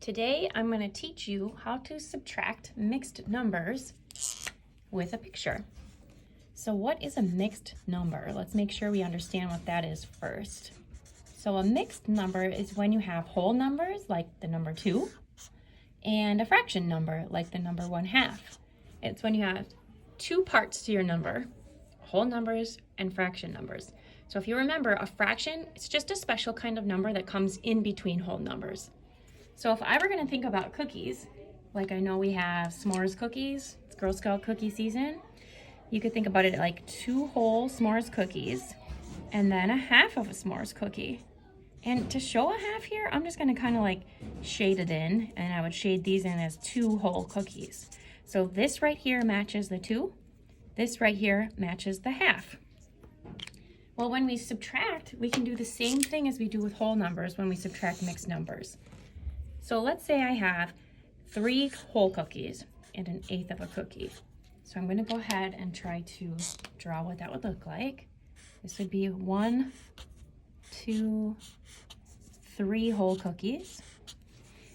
Today I'm going to teach you how to subtract mixed numbers with a picture. So what is a mixed number? Let's make sure we understand what that is first. So a mixed number is when you have whole numbers like the number 2 and a fraction number like the number 1/2. It's when you have two parts to your number, whole numbers and fraction numbers. So if you remember, a fraction, it's just a special kind of number that comes in between whole numbers. So if I were going to think about cookies, like I know we have s'mores cookies, it's Girl Scout cookie season, you could think about it like 2 whole s'mores cookies and then a half of a s'mores cookie. And to show a half here, I'm just going to kind of like shade it in, and I would shade these in as 2 whole cookies. So this right here matches the 2, this right here matches the half. Well, when we subtract, we can do the same thing as we do with whole numbers when we subtract mixed numbers. So let's say I have 3 whole cookies and 1/8 of a cookie. So I'm going to go ahead and try to draw what that would look like. This would be 1, 2, 3 whole cookies.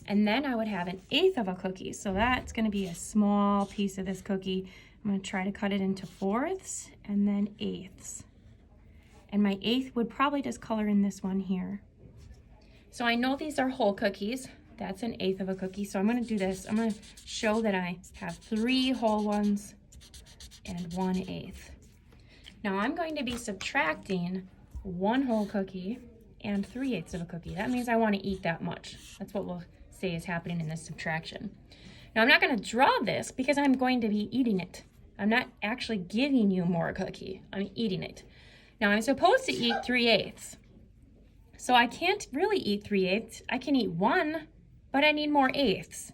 And then I would have 1/8 of a cookie. So that's going to be a small piece of this cookie. I'm going to try to cut it into 4ths and then 1/8. And my 1/8 would probably just color in this one here. So I know these are whole cookies. That's 1/8 of a cookie. So I'm going to do this. I'm going to show that I have 3 whole ones and 1/8. Now I'm going to be subtracting 1 whole cookie and 3/8 of a cookie. That means I want to eat that much. That's what we'll say is happening in this subtraction. Now I'm not going to draw this because I'm going to be eating it. I'm not actually giving you more cookie. I'm eating it. Now I'm supposed to eat 3/8. So I can't really eat 3/8. I can eat 1, but I need more 1/8.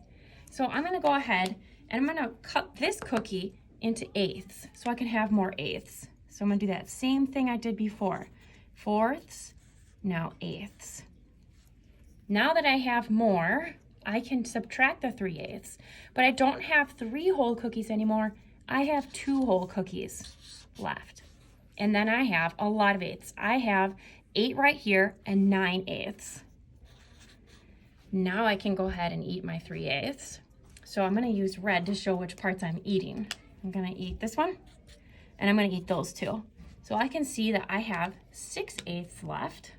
So I'm going to go ahead and I'm going to cut this cookie into 1/8 so I can have more 1/8. So I'm going to do that same thing I did before. 4ths, now 1/8. Now that I have more, I can subtract the 3/8. But I don't have 3 whole cookies anymore. I have 2 whole cookies left. And then I have a lot of 1/8s. I have 8 right here and 9/8. Now I can go ahead and eat my 3/8. So I'm going to use red to show which parts I'm eating. I'm going to eat this one, and I'm going to eat those 2. So I can see that I have 6/8 left.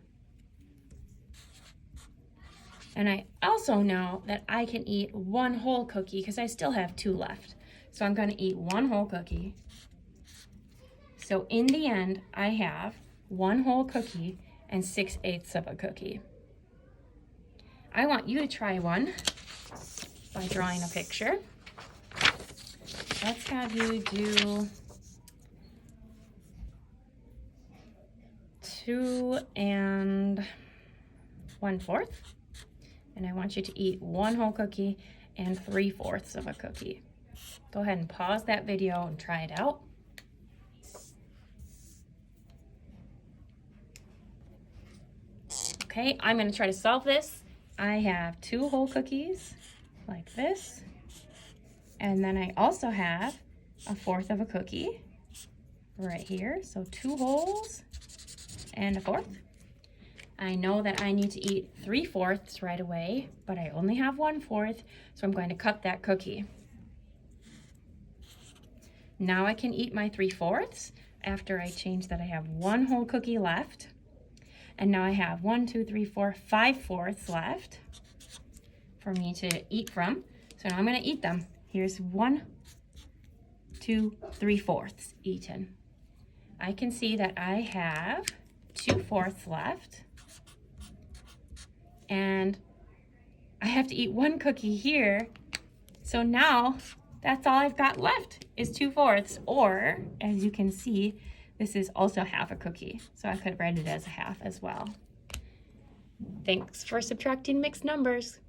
And I also know that I can eat 1 whole cookie because I still have 2 left. So I'm going to eat 1 whole cookie. So in the end, I have 1 whole cookie and 6/8 of a cookie. I want you to try one by drawing a picture. Let's have you do 2 1/4. And I want you to eat 1 whole cookie and 3/4 of a cookie. Go ahead and pause that video and try it out. Okay, I'm going to try to solve this. I have 2 whole cookies like this. And then I also have 1/4 of a cookie right here. So 2 wholes and 1/4. I know that I need to eat 3/4 right away, but I only have 1/4, so I'm going to cut that cookie. Now I can eat my 3/4 after I change that I have 1 whole cookie left. And now I have 1, 2, 3, 4, 5/4 left for me to eat from. So now I'm going to eat them. Here's 1, 2, 3/4 eaten. I can see that I have 2/4 left. And I have to eat 1 cookie here. So now that's all I've got left is 2/4. Or, as you can see, this is also half a cookie. So I could write it as a half as well. Thanks for subtracting mixed numbers.